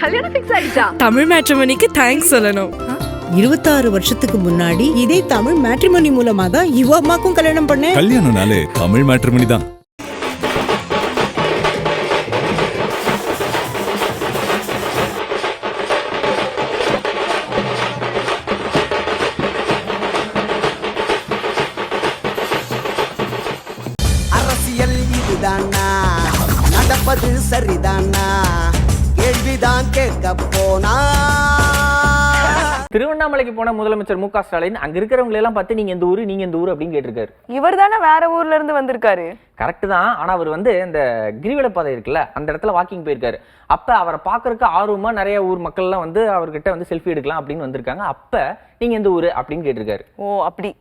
கல்யாணம் ஃபிக்ஸ் ஆயிடுச்சா? தமிழ் மேட்ரிமோனிக்கு தேங்க்ஸ் சொல்லணும். 26 வருஷத்துக்கு முன்னாடி இதே தமிழ் மேட்ரிமோனி மூலமா தான் இவ அம்மாக்கும் கல்யாணம் பண்ணேன். கல்யாணம்னாலே தமிழ் மேட்ரிமோனி தான். அரசியல் இதுதானா, நடப்பது சரிதானா, கேள்விதான் கேட்க போனா. திருவண்ணாமலைக்கு போன முதலமைச்சர் மு.க. ஸ்டாலின் அங்க இருக்கிறவங்க எல்லாம் பார்த்து நீங்க இந்த ஊரு நீங்க இந்த ஊரு அப்படின்னு கேட்டிருக்காரு. இவர் தானே வேற ஊர்ல இருந்து வந்திருக்காரு. கரெக்ட் தான். ஆனா அவர் இந்த கிரிவல பாதை இருக்குல்ல, அந்த இடத்துல வாக்கிங் போயிருக்காரு. அப்ப அவரை பாக்குறதுக்கு ஆர்வமா நிறைய ஊர் மக்கள் எல்லாம் அவர்கிட்ட செல்ஃபி எடுக்கலாம் அப்படின்னு வந்திருக்காங்க. அப்ப நீங்க எந்த ஊரு அப்படின்னு கேட்டிருக்காரு. ஓ அப்படி.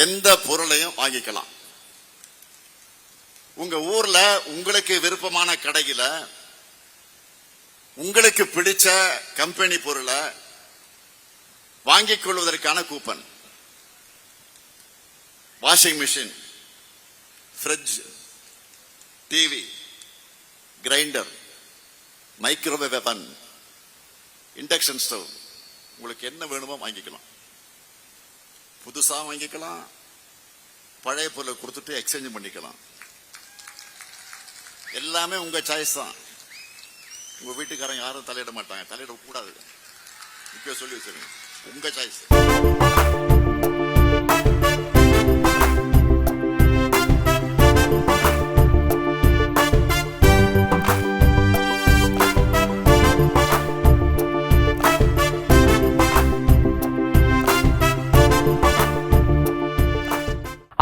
எந்த பொருளையும் வாங்கிக்கலாம். உங்க ஊர்ல உங்களுக்கு விருப்பமான கடையில உங்களுக்கு பிடிச்ச கம்பெனி பொருளை வாங்கிக் கொள்வதற்கான coupon. Washing machine, fridge, TV, grinder, microwave அவன், இண்டக்ஷன் ஸ்டவ், உங்களுக்கு என்ன வேணுமோ வாங்கிக்கலாம். புதுசா வாங்கிக்கலாம், பழைய பொருளை கொடுத்துட்டு எக்ஸ்சேஞ்ச் பண்ணிக்கலாம். எல்லாமே உங்க சாய்ஸ் தான். உங்க வீட்டுக்காரங்க யாரும் தலையிட மாட்டாங்க, தலையிட கூடாது. இப்ப சொல்லி வச்சிருங்க, உங்க சாய்ஸ்.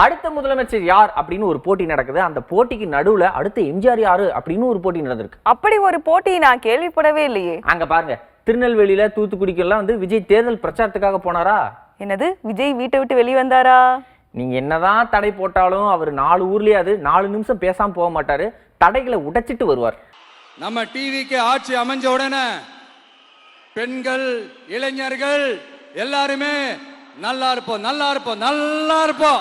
அடுத்த முதலமைச்சர் யார் அப்படின்னு ஒரு போட்டி நடக்குது. அந்த போட்டிக்கு நடுவுல அடுத்த எம்ஜிஆர் யாரு அப்படின்னு ஒரு போட்டி நடந்திருக்கு. அப்படி ஒரு போட்டி நான் கேள்விப்படவே இல்லையே. அங்க பாருங்க, திருநெல்வேலியில தூத்துக்குடிக்கெல்லாம் விஜய் தேர்தல் பிரச்சாரத்துக்காக போனாரா? என்னது, விஜய் வீட்டை விட்டு வெளியே வந்தாரா? நீங்க என்னதான் தடை போட்டாலும் அவர் 4 ஊர்லயாவது 4 நிமிஷம் பேசாம போக மாட்டாரு. தடைகளை உடைச்சிட்டு வருவார். நம்ம டிவிக்கு ஆட்சி அமைஞ்ச உடனே பெண்கள், இளைஞர்கள் எல்லாருமே நல்லா இருப்போம், நல்லா இருப்போம், நல்லா இருப்போம்.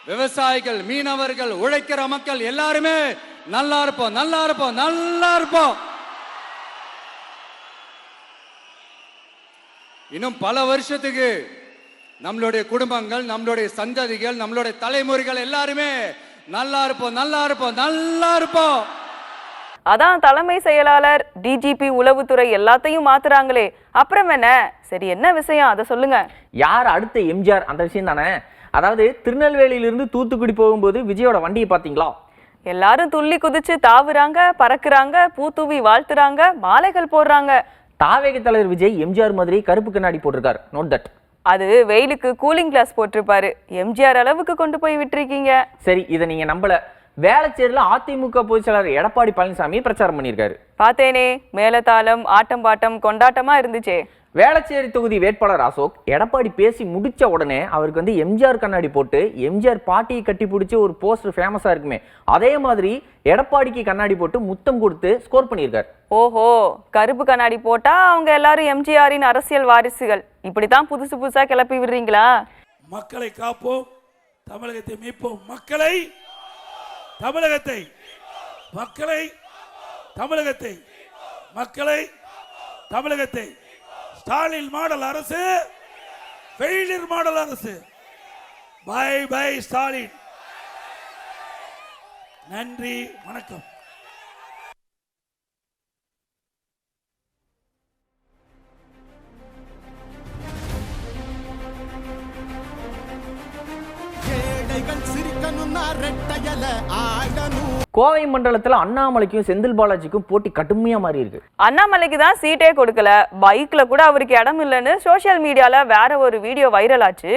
விவசாயிகள், மீனவர்கள், உழைக்கிற மக்கள் எல்லாருமே நல்லா இருப்போம், நல்லா இருப்போம், நல்லா இருப்போம். இன்னும் பல வருஷத்துக்கு நம்மளுடைய குடும்பங்கள், நம்மளுடைய சந்ததிகள், நம்மளுடைய தலைமுறைகள் எல்லாருமே நல்லா இருப்போம், நல்லா இருப்போம், நல்லா இருப்போம். அதான் தலைமை செயலாளர், டிஜிபி, உளவுத்துறை எல்லாத்தையும் மாத்துறாங்களே, அப்புறம் என்ன? சரி, என்ன விஷயம் அதை சொல்லுங்க. யார் அடுத்த எம்ஜிஆர் அந்த விஷயம் தானே. அதாவது திருநெல்வேலியிலிருந்து தூத்துக்குடி போகும்போது விஜயோட வண்டியை பாத்தீங்களா? எல்லாரும் துள்ளி குதிச்சு தாவுறாங்க, பறக்குறாங்க, பூத்தூவி வாழ்த்துறாங்க, மாலைகள் போடுறாங்க. தாவேக தலைவர் விஜய் எம்ஜிஆர் மாதிரி கருப்பு கண்ணாடி போட்டிருக்காரு. Note that. அது வெயிலுக்கு கூலிங் கிளாஸ் போட்டிருப்பாரு. எம்ஜிஆர் அளவுக்கு கொண்டு போய் விட்டுருக்கீங்க. சரி, இதை நீங்க நம்பல. வேளச்சேரியில அதிமுக பொதுச் செயலாளர் எடப்பாடி பழனிசாமி பிரச்சாரம் பண்ணியிருக்காரு. பார்த்தேனே, மேலதாளம், ஆட்டம் பாட்டம் கொண்டாட்டமா இருந்துச்சே. வேளச்சேரி தொகுதி வேட்பாளர் அசோக் எடப்பாடி பேசி முடிச்ச உடனே அவருக்கு எம்ஜிஆர் கண்ணாடி போட்டு எம்ஜிஆர் பாட்டியை கட்டி பிடிச்சி ஒரு போஸ்டர் ஃபேமஸா இருக்குமே, அதே மாதிரி எடப்பாடிக்கு கண்ணாடி போட்டு முத்தம் கொடுத்து ஸ்கோர் பண்ணியிருக்காரு. ஓஹோ, கருப்பு கண்ணாடி போட்டா அவங்க எல்லாரும் எம்ஜிஆரின் அரசியல் வாரிசுகள், இப்படித்தான் புதுசு புதுசா கிளப்பி விடுறீங்களா? மக்களை காப்போம், தமிழகத்தை மீட்போம். மக்களை, தமிழகத்தை, மக்களை, தமிழகத்தை, மக்களை, தமிழகத்தை. ஸ்டாலின் மாடல் அரசு, ஃபெயிலியர் மாடல் அரசு. Bye bye Stalin. நன்றி, வணக்கம். கோவை மண்டலத்துல அண்ணாமலைக்கும் செந்தில் பாலாஜிக்கும் போட்டி கடுமையா மாறி இருக்கு. அண்ணாமலைக்கு தான் சீட்டே கொடுக்கல, பைக்ல கூட அவருக்கு இடம் இல்லைன்னு சோசியல் மீடியால வேற ஒரு வீடியோ வைரல் ஆச்சு.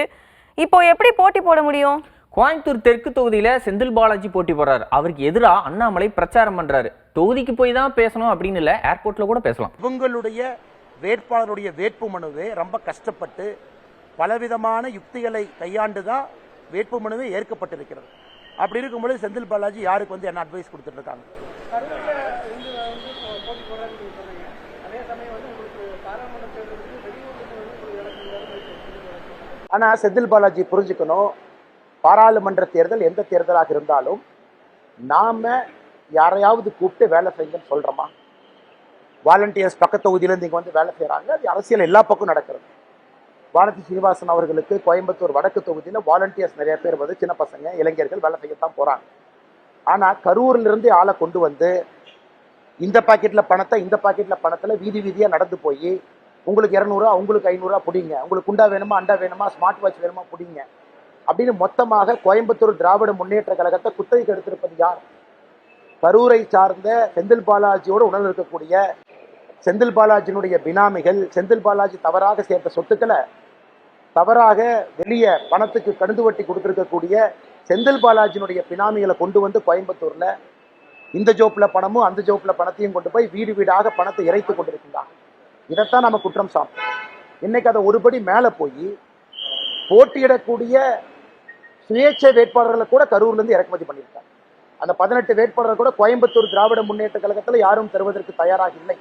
இப்போ எப்படி போட்டி போட முடியும்? கோயம்புத்தூர் தெற்கு தொகுதியில செந்தில் பாலாஜி போட்டி போடுறாரு. அவருக்கு எதிராக அண்ணாமலை பிரச்சாரம் பண்றாரு. தொகுதிக்கு போய் தான் பேசணும் அப்படின்னு இல்ல, ஏர்போர்ட்ல கூட பேசலாம். இவங்களுடைய வேட்பாளருடைய வேட்பு மனுவை ரொம்ப கஷ்டப்பட்டு பலவிதமான யுக்திகளை கையாண்டுதான் வேட்பு மனுவை ஏற்கப்பட்டிருக்கிறது. அப்படி இருக்கும்போது செந்தில் பாலாஜி யாருக்கு என்ன அட்வைஸ் கொடுத்துட்டு இருக்காங்க? அதே சமயம் உங்களுக்கு பாராளுமன்ற தேர்தலுக்கு வெளியூர் ஆனால் செந்தில் பாலாஜி புரிஞ்சுக்கணும், பாராளுமன்ற தேர்தல் எந்த தேர்தலாக இருந்தாலும் நாம யாரையாவது கூப்பிட்டு வேலை செய்யுங்கன்னு சொல்கிறோமா? வாலண்டியர்ஸ் பக்கத்து தொகுதியிலேருந்து இங்கே வந்து வேலை செய்கிறாங்க. அது அரசியல் எல்லா பக்கம் நடக்கிறது. வானதி சீனிவாசன் அவர்களுக்கு கோயம்புத்தூர் வடக்கு தொகுதியில் வாலண்டியர்ஸ் நிறைய பேர் வந்து சின்ன பசங்க இளைஞர்கள் வேலை செய்யத்தான் போகிறாங்க. ஆனால் கரூரிலிருந்து ஆளை கொண்டு வந்து இந்த பாக்கெட்டில் பணத்தை இந்த பாக்கெட்டில் பணத்தில் வீதி வீதியாக நடந்து போய் உங்களுக்கு 200 உங்களுக்கு 500 பிடிங்க, உங்களுக்கு குண்டா வேணுமா அண்டா வேணுமா ஸ்மார்ட் வாட்ச் வேணுமா பிடிங்க அப்படின்னு மொத்தமாக கோயம்புத்தூர் திராவிட முன்னேற்ற கழகத்தை குத்தகைக்கு எடுத்திருப்பது யார்? கரூரை சார்ந்த செந்தில் பாலாஜியோடு உணர்வு இருக்கக்கூடிய செந்தில் பாலாஜியினுடைய பினாமிகள், செந்தில் பாலாஜி தவறாக சேர்த்த சொத்துக்களை தவறாக வெளியே பணத்துக்கு கடுந்து வட்டி கொடுத்துருக்கக்கூடிய செந்தில் பாலாஜியினுடைய பினாமிகளை கொண்டு வந்து கோயம்புத்தூர்ல இந்த ஜோப்பில் பணமும் அந்த ஜோப்பில் பணத்தையும் கொண்டு போய் வீடு வீடாக பணத்தை இறைத்து கொண்டிருக்கின்றாங்க. இதைத்தான் நம்ம குற்றம் சாப்பிட்டோம். இன்னைக்கு அதை ஒருபடி மேலே போய் போட்டியிடக்கூடிய சுயேட்சை வேட்பாளர்களை கூட கரூர்லேருந்து இறக்குமதி பண்ணியிருக்காங்க. அந்த 18 வேட்பாளர்கள் கூட கோயம்புத்தூர் திராவிட முன்னேற்ற கழகத்தில் யாரும் தருவதற்கு தயாராக இல்லை.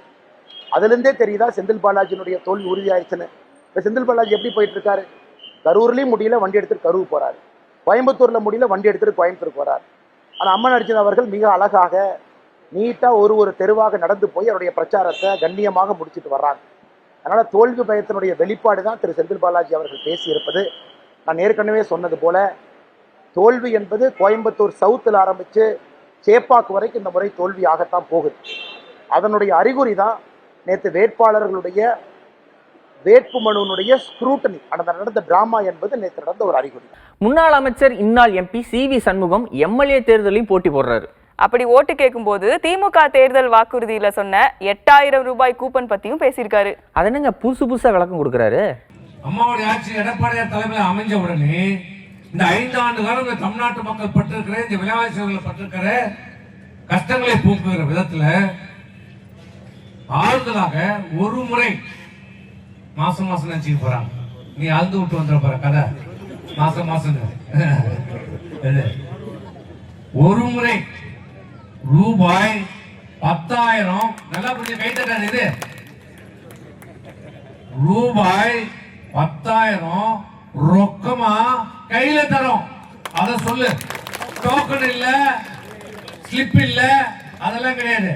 அதுலேருந்தே தெரியுதா செந்தில் பாலாஜியினுடைய தோல்வி உறுதியாயிடுச்சுன்னு. இப்போ செந்தில் பாலாஜி எப்படி போயிட்டு இருக்காரு? கரூர்லேயும் முடியல, வண்டி எடுத்துட்டு கரூர் போறாரு. கோயம்புத்தூர்ல முடியல, வண்டி எடுத்துட்டு கோயம்புத்தூர் போறாரு. ஆனால் அம்மன் அர்ஜுன் அவர்கள் மிக அழகாக நீட்டாக ஒரு தெருவாக நடந்து போய் அவருடைய பிரச்சாரத்தை கண்ணியமாக முடிச்சுட்டு வர்றாங்க. அதனால தோல்வி பயத்தினுடைய வெளிப்பாடு தான் திரு செந்தில் பாலாஜி அவர்கள் பேசியிருப்பது. நான் ஏற்கனவே சொன்னது போல தோல்வி என்பது கோயம்புத்தூர் சவுத்தில் ஆரம்பித்து சேப்பாக்கு வரைக்கும் இந்த முறை தோல்வியாகத்தான் போகுது. அதனுடைய அறிகுறி தான் நேற்று வேட்பாளர்களுடைய வேட்புமனுடைய ஸ்க்ரூட்டனி நடந்த டிராமா என்பது நேற்று நடந்த ஒரு அறிகுறி. முன்னாள் அமைச்சர் இந்நாள் எம்பி CV சண்முகம் எம்எல்ஏ தேர்தலையும் போட்டி போடுறாரு. அப்படி ஓட்டு கேட்கும்போது திமுக தேர்தல் வாக்குறுதியில சொன்ன 8000 ரூபாய் கூப்பன் பத்தியும் பேசியிருக்காரு. அது என்னங்க புதுசா விளக்கம் கொடுக்குறாரு? அம்மாவுடைய ஆட்சி எடப்பாடியார் தலைமையில் அமைஞ்ச உடனே இந்த 5 ஆண்டு காலம் இந்த தமிழ்நாட்டு மக்கள் பட்டிருக்கிற இந்த விலைவாசிகள் பட்டிருக்கிற கஷ்டங்களை போக்குகிற விதத்துல ஆறுதலாக ஒரு முறை மாசம் நினைச்சுக்க போறாங்க. நீ அழுது விட்டு வந்துட போற கதை மாசம் ஒரு முறை ரூபாய் 10,000 நல்லா கொஞ்சம் கைத்தட்டாது. இது ரூபாய் 10,000 ரொக்கமா கையில தரோம். அத சொல்லு. டோக்கன் இல்ல, ஸ்லிப் இல்ல, அதெல்லாம் கிடையாது.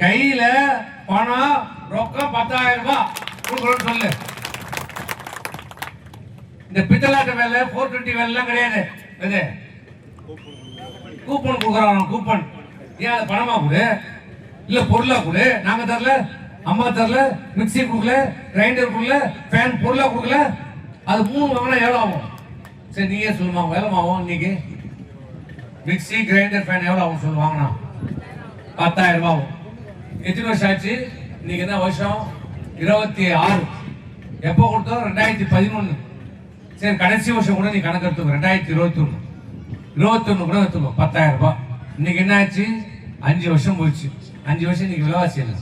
கையில பணம் ரொக்கம் 10,000 ரூபாய் கொடுக்கணும்னு சொல்லு. இந்த பித்தலாட்ட வேலை 420 வேலை கிடையாது. இது கூப்பன் கொடுக்குறாங்க. கூப்பன் ஏன் அது பணமா கொடு, இல்ல பொருளா கொடு. நாங்க தரல, அம்மா தரல, மிக்சி கொடுக்கல, கிரைண்டர் கொடுக்கல, ஃபேன் பொருளா கொடுக்கல. அது 3 வாங்கினா எவ்வளவு ஆகும்? சரி நீயே சொல்லுமா எவ்வளவு ஆகும்? இன்னைக்கு மிக்சி கிரைண்டர் ஃபேன் எவ்வளவு ஆகும் சொல்லு? வாங்கினா 10,000 ரூபாய் ஆகும். எத்தனை வருஷம் ஆச்சு? இன்னைக்கு என்ன வருஷம்? 26. எப்போ கொடுத்தோம்? 2011. சரி கடைசி வருஷம் கூட நீ கணக்கு எடுத்துக்கோ. 2021 கூட எடுத்துக்கோ. 10,000 ரூபாய். இன்னைக்கு என்ன ஆச்சு? 5 வருஷம் போயிடுச்சு. 5 வருஷம் இன்னைக்கு விலைவாசி இல்லை.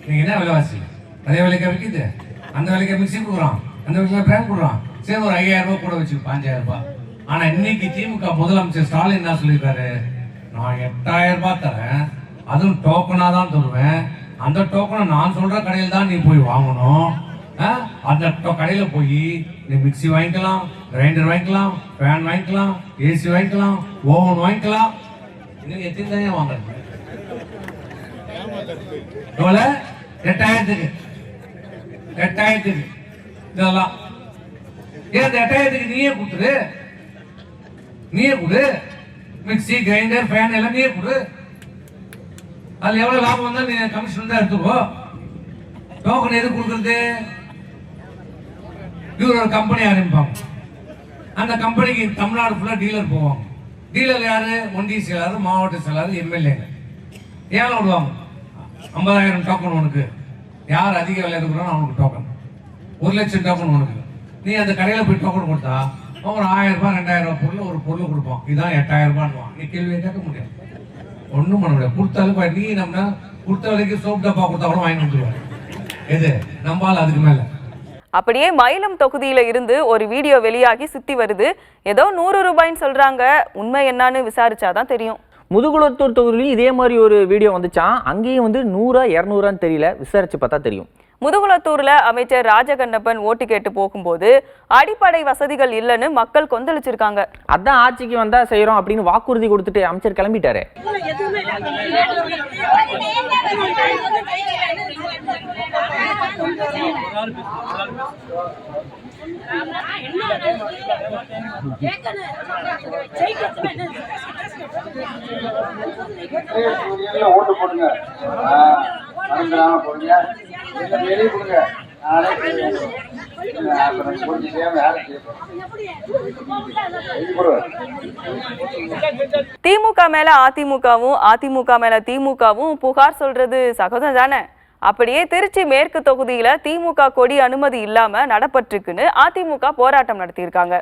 இன்னைக்கு என்ன விலைவாசி? அதே விலைக்கா விற்கிது. அந்த விலைக்கா மிக்சி கொடுக்குறான், அந்த விலைக்கா பேங்க் கொடுக்குறான். சரி ஒரு 5,000 ரூபாய் கூட வச்சு 5,000 ரூபாய். ஆனா இன்னைக்கு திமுக முதலமைச்சர் ஸ்டாலின் என்ன சொல்லியிருக்காரு? நான் 8,000 ரூபாய் தரேன், அதுவும் டோக்கனா தான் தருவேன். அந்த டோக்கனை நான் சொல்ற கடையில் தான் நீ போய் வாங்கணும். அந்த கடையில போய் நீ மிக்சி வாங்கிக்கலாம், கிரைண்டர் வாங்கிக்கலாம், ஃபேன் வாங்கிக்கலாம், ஏசி வாங்கிக்கலாம், ஓவன் வாங்கிக்கலாம். இன்னும் எத்தனை தான் வாங்குறது? எவ்வளவு? 8,000 இதெல்லாம் ஏன் 8,000 நீயே கொடு. மிக்சி கிரைண்டர் ஃபேன் எல்லாம் நீயே கொடு. அதுல எவ்வளவு லாபம் வந்தா நீ கமிஷன் தான் எடுத்துக்கோ. டோக்கன் எது கொடுக்கறது? இவர் ஒரு கம்பெனி ஆரம்பிப்பாங்க. அந்த கம்பெனிக்கு தமிழ்நாடு ஃபுல்லா டீலர் போவாங்க. டீலர் யாரு? ஒன்றிய செயலாளர், மாவட்ட செயலாளர், எம்எல்ஏ. ஏன் விடுவாங்க? 50,000 டோக்கன் உனக்கு. யார் அதிக விலை எடுக்கிறானோ அவனுக்கு டோக்கன். 1,00,000 டோக்கன் உனக்கு. நீ அந்த கடையில் போய் டோக்கன் கொடுத்தா ஒரு 1,000 ரூபாய் 2,000 ரூபாய் பொருள் ஒரு பொருள் கொடுப்பான். இதுதான் 8,000 ரூபாய். நீ கேள்வியை கேட்க முடியாது. ஒன்றும் பண்ண முடியாது. கொடுத்தாலும் நீ நம்ம கொடுத்த விலைக்கு சோப் டப்பா கொடுத்தா கூட வாங்கி வந்துருவாங்க. எது நம்பால் அதுக்கு மேல. அப்படியே மயிலம் தொகுதியில இருந்து ஒரு வீடியோ வெளியாகி சுத்தி வருது. ஏதோ 100 ரூபாய்ன்னு சொல்றாங்க. உண்மை என்னன்னு விசாரிச்சாதான் தெரியும். முதுகுளத்தூர் தொகுதியிலும் இதே மாதிரி ஒரு வீடியோ வந்துச்சான். அங்கேயும் 100 200 தெரியல. விசாரிச்சு பார்த்தா தெரியும். முதுகுளத்தூர்ல அமைச்சர் ராஜகண்ணப்பன் ஓட்டு கேட்டு போகும்போது அடிப்படை வசதிகள் இல்லைன்னு மக்கள் கொந்தளிச்சிருக்காங்க. அதான் ஆட்சிக்கு வந்தா செய்யறோம் அப்படின்னு வாக்குறுதி கொடுத்துட்டு அமைச்சர் கிளம்பிட்டாரு. ஓட்டு போடுங்க, போடுங்க, வெளியே கொடுங்க. திமுக மேல அதிமுகவும் அதிமுக மேல திமுகவும் புகார் சொல்றது சகஜம் தானே. அப்படியே திருச்சி மேற்கு தொகுதியில திமுக கொடி அனுமதி இல்லாம நடப்பட்டிருக்குன்னு அதிமுக போராட்டம் நடத்தியிருக்காங்க.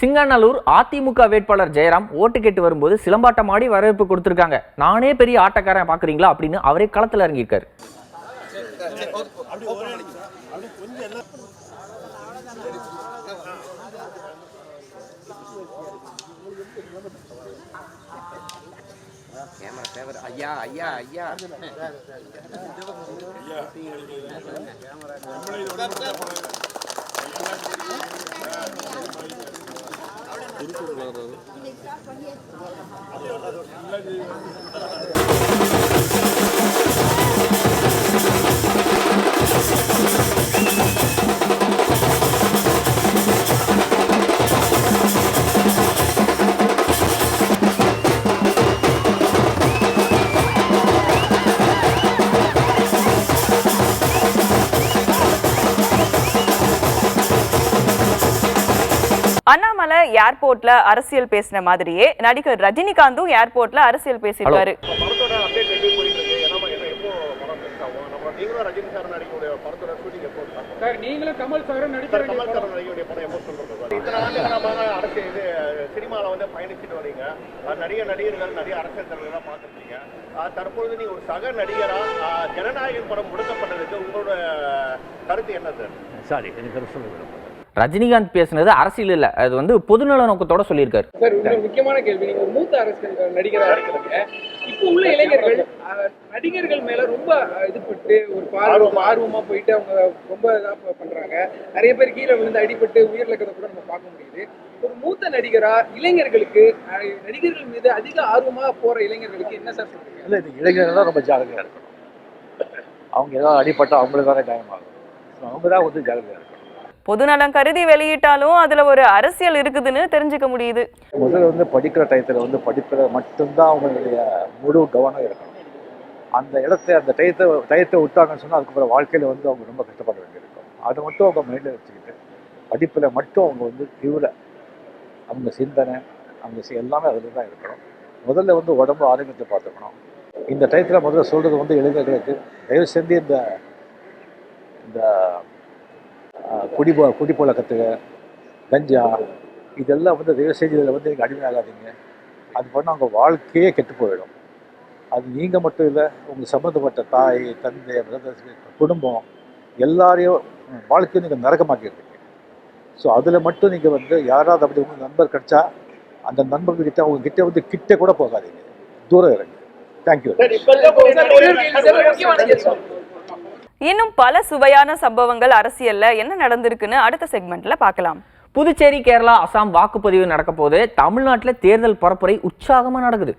சிங்காநல்லூர் அதிமுக வேட்பாளர் ஜெயராம் ஓட்டு கேட்டு வரும்போது சிலம்பாட்டம் ஆடி வரவேற்பு கொடுத்திருக்காங்க. நானே பெரிய ஆட்டக்காரன் பாக்குறீங்களா அப்படின்னு அவரே களத்துல இறங்கியிருக்காரு. ஐயா ஐயா ஐயா அண்ணாமலை ஏர்போர்ட்ல அரசியல் பேசின மாதிரியே நடிகர் ரஜினிகாந்தும் ஏர்போர்ட்ல அரசியல் பேசியிருக்காரு. நடிகர்கள் நிறைய அரசியல் தலைவர்களா பார்த்துருக்கீங்க. தற்பொழுது நீங்க ஒரு சக நடிகரா ஜனநாயகன் படம் முடக்கப்பட்டதுக்கு உங்களோட கருத்து என்ன சார்? சாரி, எனக்கு சொல்லுங்க. ரஜினிகாந்த் பேசுனது அரசியல் இல்ல, அது வந்து பொதுநல நோக்கத்தோட சொல்லியிருக்காரு. சார், ஒரு முக்கியமான கேள்வி. நீங்க ஒரு மூத்த அரசியல் நடிகரா இருக்கீங்க. இப்போ உள்ள இளைஞர்கள் நடிகர்கள் மேல ரொம்ப இதுபட்டு ஒரு ஆர்வமா போயிட்டு அவங்க ரொம்ப இதா பண்றாங்க. நிறைய பேர் கீழே விழுந்து அடிபட்டு உயிரிழக்கிறத கூட நம்ம பார்க்க முடியுது. ஒரு மூத்த நடிகரா இளைஞர்களுக்கு நடிகர்கள் மீது அதிக ஆர்வமா போற இளைஞர்களுக்கு என்ன சார் சொல்றீங்க? இல்ல, இந்த இளைஞர்கள் தான் ரொம்ப ஜாகிரதையா இருக்கணும். அவங்க ஏதாவது அடிபட்டா அவங்களுக்கு தானே காயமாகும். அவங்க தான் வந்து ஜாகிரதையா இருக்கணும். பொதுநலம் கருதி வெளியிட்டாலும் அதுல ஒரு அரசியல் இருக்குதுன்னு தெரிஞ்சுக்க முடியுது. முதல்ல வந்து படிக்கிற டயத்துல வந்து படிப்புல மட்டும்தான் அவங்களுடைய முழு கவனம் இருக்கணும். அந்த இடத்த அந்த டயத்தை விட்டாங்கன்னு சொன்னா அதுக்கப்புறம் வாழ்க்கையில வந்து அவங்க ரொம்ப கஷ்டப்பட வேண்டியிருக்கும். அதை மட்டும் அவங்க மைண்ட்ல வச்சுக்கிட்டு படிப்புல மட்டும் அவங்க வந்து தீவிர அவங்க சிந்தனை அவங்க எல்லாமே அதில் தான் இருக்கணும். முதல்ல வந்து உடம்பு ஆரோக்கியத்தை பார்த்துக்கணும். இந்த டயத்தில் முதல்ல சொல்றது வந்து இளைஞர்களுக்கு தயவு செஞ்சு இந்த குடி பழக்கத்துக்கு கஞ்சா இதெல்லாம் வந்து தயவு செஞ்சு இதில் வந்து நீங்கள் அடிமையாகாதீங்க. அது பண்ணால் அவங்க வாழ்க்கையே கெட்டு போயிடும். அது நீங்கள் மட்டும் இல்லை, உங்களுக்கு சம்மந்தப்பட்ட தாய் தந்தை பிரதர்ஸ் குடும்பம் எல்லாரையும் வாழ்க்கையும் நீங்கள் நரகமாக்கிடுறீங்க. ஸோ அதில் மட்டும் நீங்கள் வந்து யாராவது அப்படி உங்களுக்கு நண்பர் கிடைச்சா அந்த நண்பர்கிட்ட அவங்க கிட்ட வந்து கிட்ட கூட போகாதீங்க, தூரம் இருங்க. தேங்க்யூ. இன்னும் பல சுவையான சம்பவங்கள் அரசியல்ல என்ன நடந்திருக்குன்னு அடுத்த செக்மெண்ட்ல பார்க்கலாம். புதுச்சேரி, கேரளா, அசாம் வாக்குப்பதிவு நடக்க போது தமிழ்நாட்டில் தேர்தல் பரப்புரை உற்சாகமா நடக்குது.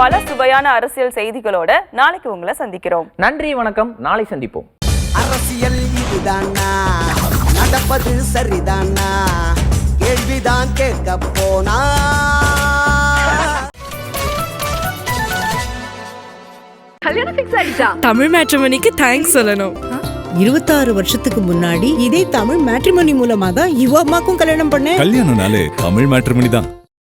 பல சுவையான அரசியல் செய்திகளோட நாளைக்கு உங்களை சந்திக்கிறோம். நன்றி, வணக்கம். நாளை சந்திப்போம். அரசியல் இதுதானா, நடப்பது சரிதானா, கேள்விதான் கேட்க போனா. தமிழ் மேட்ரிமோனிக்கு தேங்க்ஸ் சொல்லணும். 26 வருஷத்துக்கு முன்னாடி இதே தமிழ் மேட்ரிமோனி மூலமா தான் இவ அம்மாக்கும் கல்யாணம் பண்ணேன். கல்யாணம்னாலே தமிழ் மேட்ரிமோனி தான்.